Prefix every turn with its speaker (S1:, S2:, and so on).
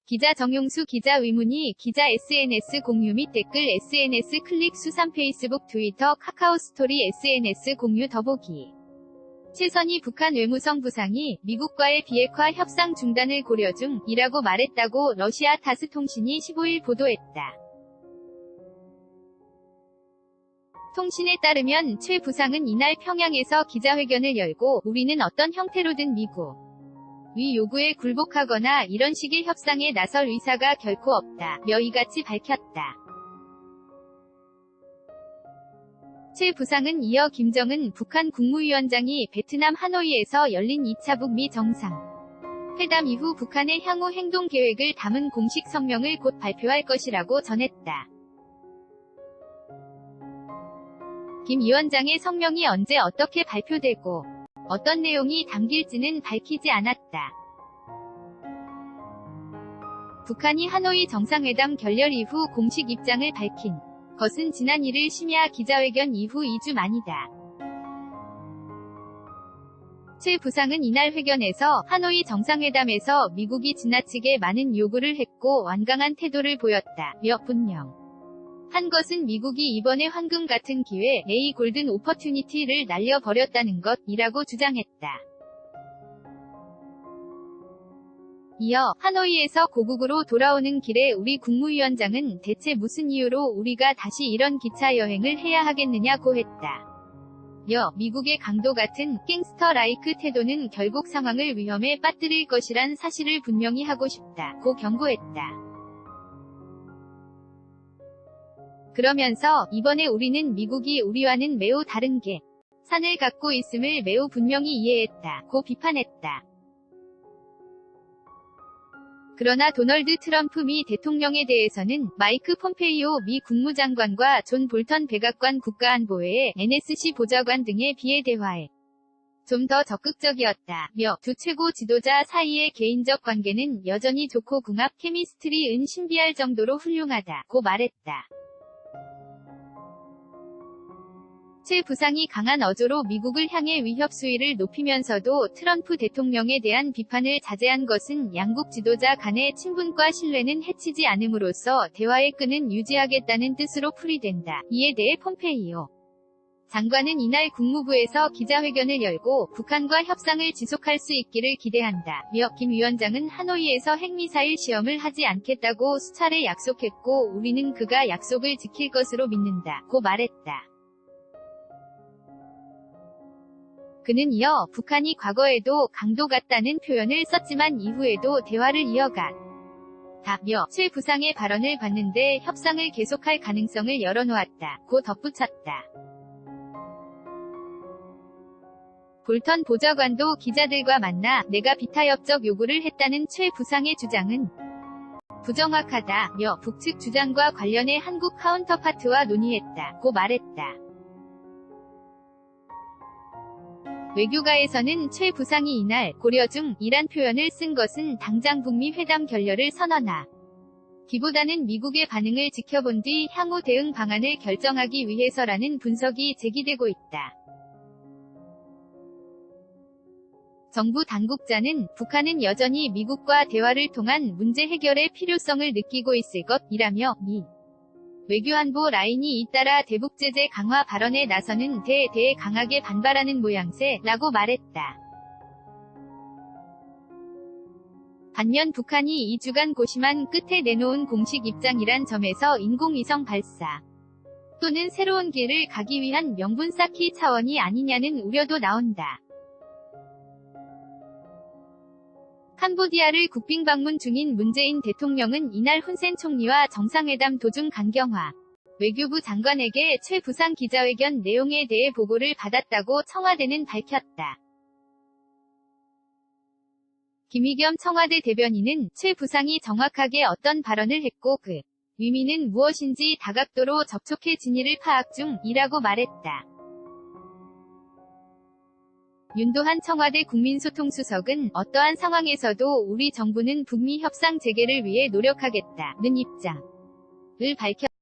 S1: 기자 정용수 기자 의문의 기자 SNS 공유 및 댓글 SNS 클릭 수3 페이스북 트위터 카카오 스토리 SNS 공유 더보기 최선희 북한 외무성 부상이 미국과의 비핵화 협상 중단을 고려 중이라고 말했다고 러시아 타스 통신이 15일 보도했다. 통신에 따르면 최 부상은 이날 평양에서 기자회견을 열고 우리는 어떤 형태로든 미국 위 요구에 굴복하거나 이런 식의 협상에 나설 의사가 결코 없다며 이같이 밝혔다. 최 부상은 이어 김정은 북한 국무위원장이 베트남 하노이에서 열린 2차 북미 정상 회담 이후 북한의 향후 행동 계획을 담은 공식 성명을 곧 발표할 것이라고 전했다. 김 위원장의 성명이 언제 어떻게 발표되고 어떤 내용이 담길지는 밝히지 않았다. 북한이 하노이 정상회담 결렬 이후 공식 입장을 밝힌 것은 지난 1일 심야 기자회견 이후 2주 만이다. 최 부상은 이날 회견에서 하노이 정상회담에서 미국이 지나치게 많은 요구를 했고 완강한 태도를 보였다며 분명 한 것은 미국이 이번에 황금 같은 기회 A 골든 오퍼튜니티를 날려버렸다는 것이라고 주장했다. 이어 하노이에서 고국으로 돌아오는 길에 우리 국무위원장은 대체 무슨 이유로 우리가 다시 이런 기차 여행을 해야 하겠느냐고 했다. 이어 미국의 강도 같은 갱스터 라이크 태도는 결국 상황을 위험에 빠뜨릴 것이란 사실을 분명히 하고 싶다고 경고했다. 그러면서 이번에 우리는 미국이 우리와는 매우 다른 산을 갖고 있음을 매우 분명히 이해했다고 비판했다. 그러나 도널드 트럼프 미 대통령에 대해서는 마이크 폼페이오 미 국무장관과 존 볼턴 백악관 국가안보회의 NSC 보좌관 등에 비해 대화에 좀 더 적극적이었다며 두 최고 지도자 사이의 개인적 관계는 여전히 좋고 궁합 케미스트리은 신비할 정도로 훌륭하다고 말했다. 최 부상이 강한 어조로 미국을 향해 위협 수위를 높이면서도 트럼프 대통령에 대한 비판을 자제한 것은 양국 지도자 간의 친분과 신뢰는 해치지 않음으로써 대화의 끈은 유지하겠다는 뜻으로 풀이된다. 이에 대해 폼페이오 장관은 이날 국무부에서 기자회견을 열고 북한과 협상을 지속할 수 있기를 기대한다며 김 위원장은 하노이에서 핵미사일 시험을 하지 않겠다고 수차례 약속했고 우리는 그가 약속을 지킬 것으로 믿는다고 말했다. 그는 이어 북한이 과거에도 강도 같다는 표현을 썼지만 이후에도 대화를 이어갔다며 최 부상의 발언을 봤는데 협상을 계속할 가능성을 열어놓았다고 덧붙였다. 볼턴 보좌관도 기자들과 만나 내가 비타협적 요구를 했다는 최 부상의 주장은 부정확하다며 북측 주장과 관련해 한국 카운터파트와 논의했다고 말했다. 외교가에서는 최 부상이 이날 고려 중이란 표현을 쓴 것은 당장 북미 회담 결렬을 선언하기보다는 미국의 반응을 지켜본 뒤 향후 대응 방안을 결정하기 위해서라는 분석이 제기되고 있다. 정부 당국자는 북한은 여전히 미국과 대화를 통한 문제 해결의 필요성을 느끼고 있을 것이라며 미 외교안보 라인이 잇따라 대북 제재 강화 발언에 나서는 데에 강하게 반발하는 모양새라고 말했다. 반면 북한이 2주간 고심한 끝에 내놓은 공식 입장이란 점에서 인공위성 발사 또는 새로운 길을 가기 위한 명분 쌓기 차원이 아니냐는 우려도 나온다. 캄보디아를 국빈 방문 중인 문재인 대통령은 이날 훈센 총리와 정상회담 도중 강경화 외교부 장관에게 최 부상 기자회견 내용에 대해 보고를 받았다고 청와대는 밝혔다. 김의겸 청와대 대변인은 최 부상이 정확하게 어떤 발언을 했고 그 의미는 무엇인지 다각도로 접촉해 진위를 파악 중이라고 말했다. 윤도한 청와대 국민소통수석은 어떠한 상황에서도 우리 정부는 북미 협상 재개를 위해 노력하겠다는 입장을 밝혔다.